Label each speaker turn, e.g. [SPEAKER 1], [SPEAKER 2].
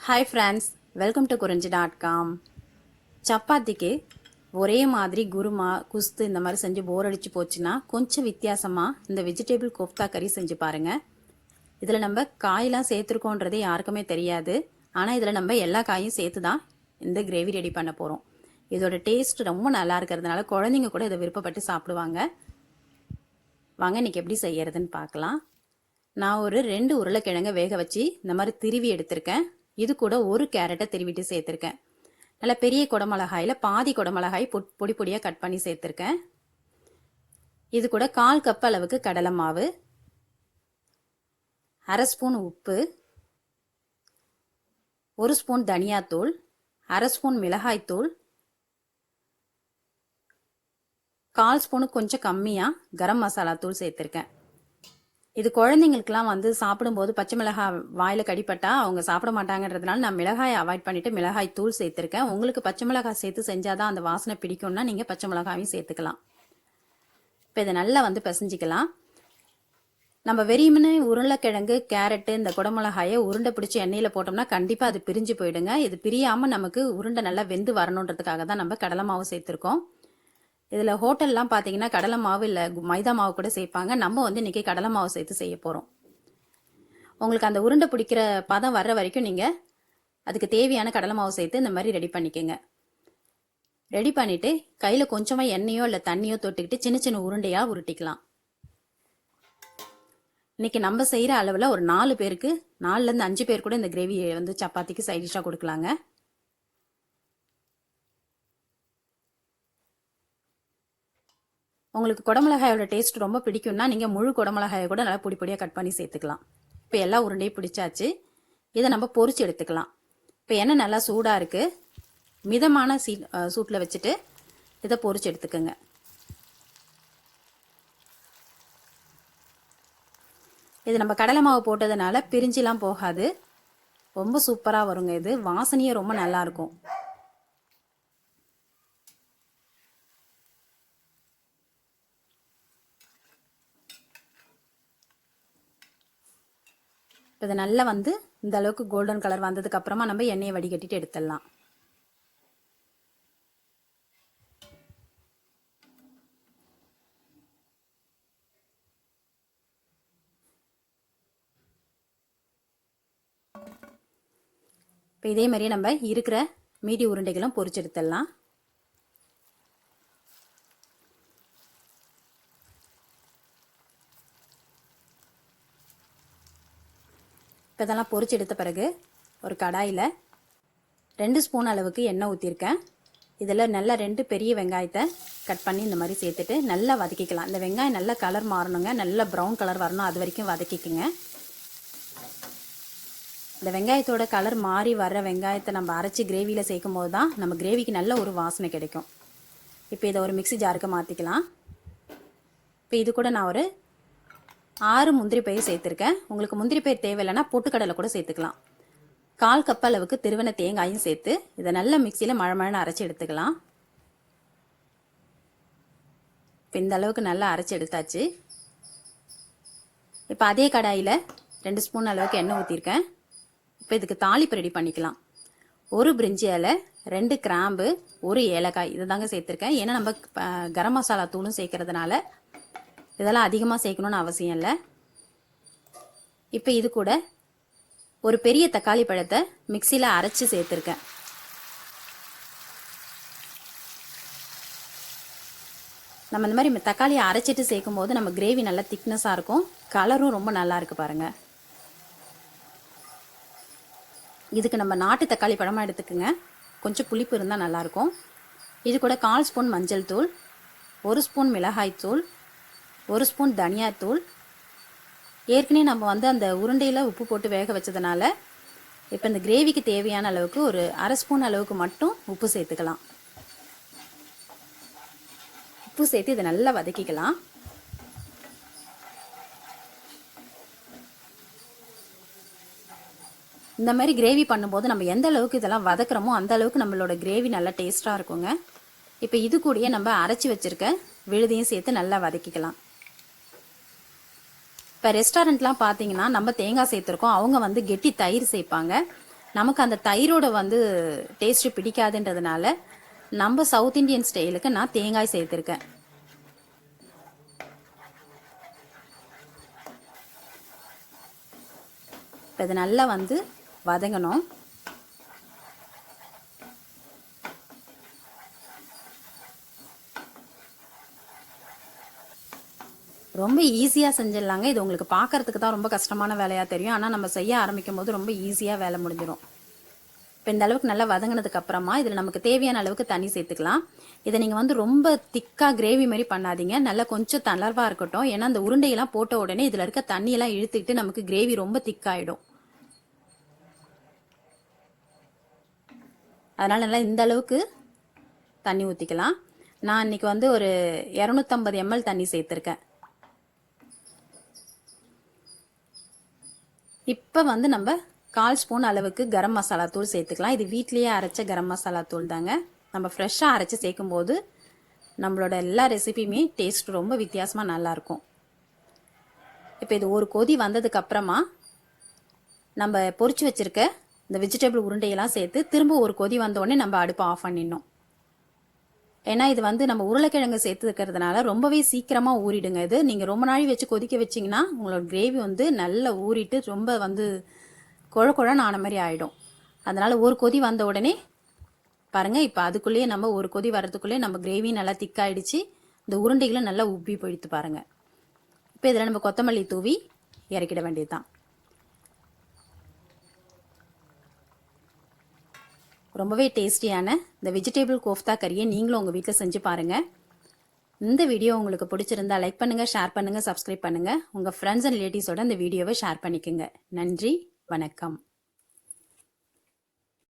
[SPEAKER 1] Hi friends, welcome to குறிஞ்சி.com. சப்பாத்திக்கு ஒரே மாதிரி குருமா குஸ்து இந்த மாதிரி செஞ்சு போர் அடிச்சு போச்சுன்னா கொஞ்சம் வித்தியாசமாக இந்த வெஜிடபிள் கோஃப்தா கறி செஞ்சு பாருங்கள். இதில் நம்ம காயெல்லாம் சேர்த்துருக்கோன்றதே யாருக்குமே தெரியாது. ஆனால் இதில் நம்ம எல்லா காயும் சேர்த்து தான் இந்த கிரேவி ரெடி பண்ண போகிறோம். இதோட டேஸ்ட் ரொம்ப நல்லா இருக்கிறதுனால குழந்தைங்க கூட இதை விருப்பப்பட்டு சாப்பிடுவாங்க. வாங்க இன்றைக்கி எப்படி செய்யறதுன்னு பார்க்கலாம். நான் ஒரு 2 உருளைக்கிழங்கை வேக வச்சு இந்த மாதிரி திருவி எடுத்திருக்கேன். இது கூட ஒரு கேரட்டை திருவிட்டு சேர்த்துருக்கேன். நல்லா பெரிய குடமிளகாயில் பாதி குடமிளகாய் பொடி பொடியாக கட் பண்ணி சேர்த்துருக்கேன். இது கூட 1/4 கப் அளவுக்கு கடலை மாவு, 1/2 ஸ்பூன் உப்பு, 1 ஸ்பூன் தனியாத்தூள், 1/2 ஸ்பூன் மிளகாய்த்தூள், 1/4 ஸ்பூனுக்கு கொஞ்சம் கம்மியாக கரம் மசாலா தூள் சேர்த்துருக்கேன். இது குழந்தைங்களுக்குலாம் வந்து சாப்பிடும்போது பச்சை மிளகாய் வாயில் கடிப்பட்டா அவங்க சாப்பிட மாட்டாங்கன்றதுனால நான் மிளகாயை அவாய்ட் பண்ணிவிட்டு மிளகாய் தூள் சேர்த்துருக்கேன். உங்களுக்கு பச்சை மிளகாய் சேர்த்து செஞ்சால் தான் அந்த வாசனை பிடிக்கும்னா நீங்கள் பச்சை மிளகாயும் சேர்த்துக்கலாம். இப்போ இதை நல்லா வந்து பிசைஞ்சிக்கலாம். நம்ம வெறியுமே உருளைக்கிழங்கு கேரட்டு இந்த குடமிளகாயை உருண்டை பிடிச்சி எண்ணெயில் போட்டோம்னா கண்டிப்பாக அது பிரிஞ்சு போயிடுங்க. இது பிரியாமல் நமக்கு உருண்டை நல்லா வெந்து வரணுன்றதுக்காக தான் நம்ம கடலை மாவு சேர்த்துருக்கோம். இதில் ஹோட்டல்லாம் பார்த்தீங்கன்னா கடலை மாவு இல்லை மைதா மாவு கூட சேர்ப்பாங்க. நம்ம வந்து இன்றைக்கி கடலை மாவு சேர்த்து செய்ய போகிறோம். உங்களுக்கு அந்த உருண்டை பிடிக்கிற பதம் வர்ற வரைக்கும் நீங்கள் அதுக்கு தேவையான கடலை மாவு சேர்த்து இந்த மாதிரி ரெடி பண்ணிக்கோங்க. ரெடி பண்ணிவிட்டு கையில் கொஞ்சமாக எண்ணெயோ இல்லை தண்ணியோ தொட்டுக்கிட்டு சின்ன சின்ன உருண்டையாக உருட்டிக்கலாம். இன்றைக்கி நம்ம செய்கிற அளவில் ஒரு 4 பேருக்கு 4லேருந்து 5 பேர் கூட இந்த கிரேவி வந்து சப்பாத்திக்கு சைட் டிஷ்ஷாக கொடுக்கலாங்க. உங்களுக்கு குடமிளகாயோட டேஸ்ட் ரொம்ப பிடிக்கும்னா நீங்கள் முழு குடமிளகாயை கூட நல்லா பொடி பொடியாக கட் பண்ணி சேர்த்துக்கலாம். இப்போ எல்லா உருண்டையும் பிடிச்சாச்சு. இதை நம்ம பொரிச்சு எடுத்துக்கலாம். இப்போ எண்ணெய் நல்லா சூடாக இருக்குது. மிதமான சூட்டில் வச்சுட்டு இதை பொரிச்சு எடுத்துக்கோங்க. இது நம்ம கடலை மாவு போட்டதுனால பிரிஞ்சிலாம் போகாது. ரொம்ப சூப்பராக வருங்க. இது வாசனையே ரொம்ப நல்லாயிருக்கும். இப்போ இதை நல்லா வந்து இந்த அளவுக்கு கோல்டன் கலர் வந்ததுக்கு அப்புறமா நம்ம எண்ணெயை வடிகட்டிட்டு எடுத்துடலாம். இப்போ இதே மாதிரியே நம்ம இருக்கிற மீதி உருண்டைகளும் பொரிச்சு எடுத்துடலாம். இதெல்லாம் பொரிச்சு எடுத்த பிறகு ஒரு கடாயில் 2 ஸ்பூன் அளவுக்கு எண்ணெய் ஊற்றிருக்கேன். இதில் நல்லா 2 பெரிய வெங்காயத்தை கட் பண்ணி இந்த மாதிரி சேர்த்துட்டு நல்லா வதக்கிக்கலாம். இந்த வெங்காயம் நல்லா கலர் மாறணுங்க, நல்லா ப்ரௌன் கலர் வரணும், அது வரைக்கும் வதக்கிக்குங்க. இந்த வெங்காயத்தோட கலர் மாறி வர்ற வெங்காயத்தை நம்ம அரைச்சி கிரேவியில் சேர்க்கும் போது தான் நம்ம கிரேவிக்கு நல்ல ஒரு வாசனை கிடைக்கும். இப்போ இதை ஒரு மிக்ஸி ஜாருக்கு மாற்றிக்கலாம். இப்போ இது கூட நான் ஒரு 6 முந்திரி பயிர் சேர்த்துருக்கேன். உங்களுக்கு முந்திரி பயிர் தேவையில்லைன்னா பொட்டுக்கடலை கூட சேர்த்துக்கலாம். 1/4 கப் அளவுக்கு திருவன தேங்காயும் சேர்த்து இதை நல்லா மிக்சியில் மழை அரைச்சி எடுத்துக்கலாம். இப்போ இந்த அளவுக்கு நல்லா அரைச்சி எடுத்தாச்சு. இப்போ அதே கடாயில் 2 ஸ்பூன் அளவுக்கு எண்ணெய் ஊற்றிருக்கேன். இப்போ இதுக்கு தாளிப்பு ரெடி பண்ணிக்கலாம். 1 பிரிஞ்சி இலை, 2 கிராம்பு, 1 ஏலக்காய் இதை தாங்க சேர்த்துருக்கேன். ஏன்னா நம்ம கரம் மசாலா தூளும் சேர்க்கறதுனால இதெல்லாம் அதிகமாக சேர்க்கணும்னு அவசியம் இல்லை. இப்போ இது கூட ஒரு பெரிய தக்காளி பழத்தை மிக்சியில் அரைச்சி சேர்த்துருக்கேன். நம்ம இந்த மாதிரி தக்காளியை அரைச்சிட்டு சேர்க்கும் போது நம்ம கிரேவி நல்லா திக்னஸாக இருக்கும், கலரும் ரொம்ப நல்லா இருக்கு பாருங்க. இதுக்கு நம்ம நாட்டு தக்காளி பழமாக எடுத்துக்கோங்க, கொஞ்சம் புளிப்பு இருந்தால் நல்லாயிருக்கும். இது கூட 1/4 ஸ்பூன் மஞ்சள் தூள், 1 ஸ்பூன் மிளகாய் தூள், 1 ஸ்பூன் தனியாத்தூள். ஏற்கனவே நம்ம வந்து அந்த உருண்டையில் உப்பு போட்டு வேக வச்சதுனால இப்போ இந்த கிரேவிக்கு தேவையான அளவுக்கு ஒரு 1/2 ஸ்பூன் அளவுக்கு மட்டும் உப்பு சேர்த்துக்கலாம். உப்பு சேர்த்து இதை நல்லா வதக்கிக்கலாம். இந்த மாதிரி கிரேவி பண்ணும்போது நம்ம எந்த அளவுக்கு இதெல்லாம் வதக்குறோமோ அந்த அளவுக்கு நம்மளோட கிரேவி நல்லா டேஸ்ட்டாக இருக்குங்க. இப்போ இது கூடயே நம்ம அரைச்சி வச்சுருக்க விழுதையும் சேர்த்து நல்லா வதக்கிக்கலாம். இப்போ ரெஸ்டாரண்ட்லாம் பார்த்தீங்கன்னா நம்ம தேங்காய் சேர்த்துருக்கோம், அவங்க வந்து கெட்டி தயிர் சேர்ப்பாங்க. நமக்கு அந்த தயிரோட வந்து டேஸ்ட்டு பிடிக்காதுன்றதுனால நம்ம சவுத் இந்தியன் ஸ்டைலுக்கு நான் தேங்காய் சேர்த்துருக்கேன். இப்போ இது நல்லா வந்து வதங்கணும். ரொம்ப ஈஸியாக செஞ்சிடலாங்க. இது உங்களுக்கு பார்க்கறதுக்கு தான் ரொம்ப கஷ்டமான வேலையாக தெரியும், ஆனால் நம்ம செய்ய ஆரம்பிக்கும் போது ரொம்ப ஈஸியாக வேலை முடிஞ்சிடும். இப்போ இந்த அளவுக்கு நல்லா வதங்கினதுக்கு அப்புறமா இதில் நமக்கு தேவையான அளவுக்கு தண்ணி சேர்த்துக்கலாம். இதை நீங்கள் வந்து ரொம்ப திக்காக கிரேவி மாதிரி பண்ணாதீங்க, நல்லா கொஞ்சம் தளர்வாக இருக்கட்டும். ஏன்னா அந்த உருண்டையெல்லாம் போட்ட உடனே இதில் இருக்க தண்ணியெல்லாம் இழுத்துக்கிட்டு நமக்கு கிரேவி ரொம்ப திக்காயிடும். அதனால் நல்லா இந்த அளவுக்கு தண்ணி ஊற்றிக்கலாம். நான் இன்னைக்கு வந்து ஒரு 250 ml தண்ணி சேர்த்துருக்கேன். இப்போ வந்து நம்ம 1/4 ஸ்பூன் அளவுக்கு கரம் மசாலா தூள் சேர்த்துக்கலாம். இது வீட்லேயே அரைச்ச கரம் மசாலா தூள் தாங்க. நம்ம ஃப்ரெஷ்ஷாக அரைச்சி சேர்க்கும் போது நம்மளோட எல்லா ரெசிபியுமே டேஸ்ட் ரொம்ப வித்தியாசமாக நல்லாயிருக்கும். இப்போ இது ஒரு கொதி வந்ததுக்கு அப்புறமா நம்ம பொரிச்சு வச்சிருக்க இந்த வெஜிடபிள் உருண்டையெல்லாம் சேர்த்து திரும்ப ஒரு கொதி வந்தோடனே நம்ம அடுப்பை ஆஃப் பண்ணிடணும். ஏன்னா இது வந்து நம்ம உருளைக்கிழங்கு சேர்த்துக்கிறதுனால ரொம்பவே சீக்கிரமாக ஊறிடுங்க. இது நீங்கள் ரொம்ப நாள் வச்சு கொதிக்க வச்சிங்கன்னா உங்களோட கிரேவி வந்து நல்லா ஊறிட்டு ரொம்ப வந்து குழ குழன்னு ஆன மாதிரி ஆகிடும். அதனால் ஒரு கொதி வந்த உடனே பாருங்கள், இப்போ அதுக்குள்ளேயே நம்ம ஒரு கொதி வர்றதுக்குள்ளேயே நம்ம கிரேவி நல்லா திக்காயிடுச்சு. இந்த உருண்டைகளும் நல்லா உப்பி போயிடுத்து பாருங்கள். இப்போ இதில் நம்ம கொத்தமல்லி தூவி இறக்கிட வேண்டியது தான். ரொம்பவே டேஸ்டியான இந்த வெஜிடபிள் கோஃப்தா கறியை நீங்களும் உங்கள் வீட்டில் செஞ்சு பாருங்கள். இந்த வீடியோ உங்களுக்கு பிடிச்சிருந்தா லைக் பண்ணுங்கள், ஷேர் பண்ணுங்கள், சப்ஸ்கிரைப் பண்ணுங்கள். உங்கள் ஃப்ரெண்ட்ஸ் அண்ட் ரிலேட்டிவ்ஸோட இந்த வீடியோவை ஷேர் பண்ணிக்கோங்க. நன்றி, வணக்கம்.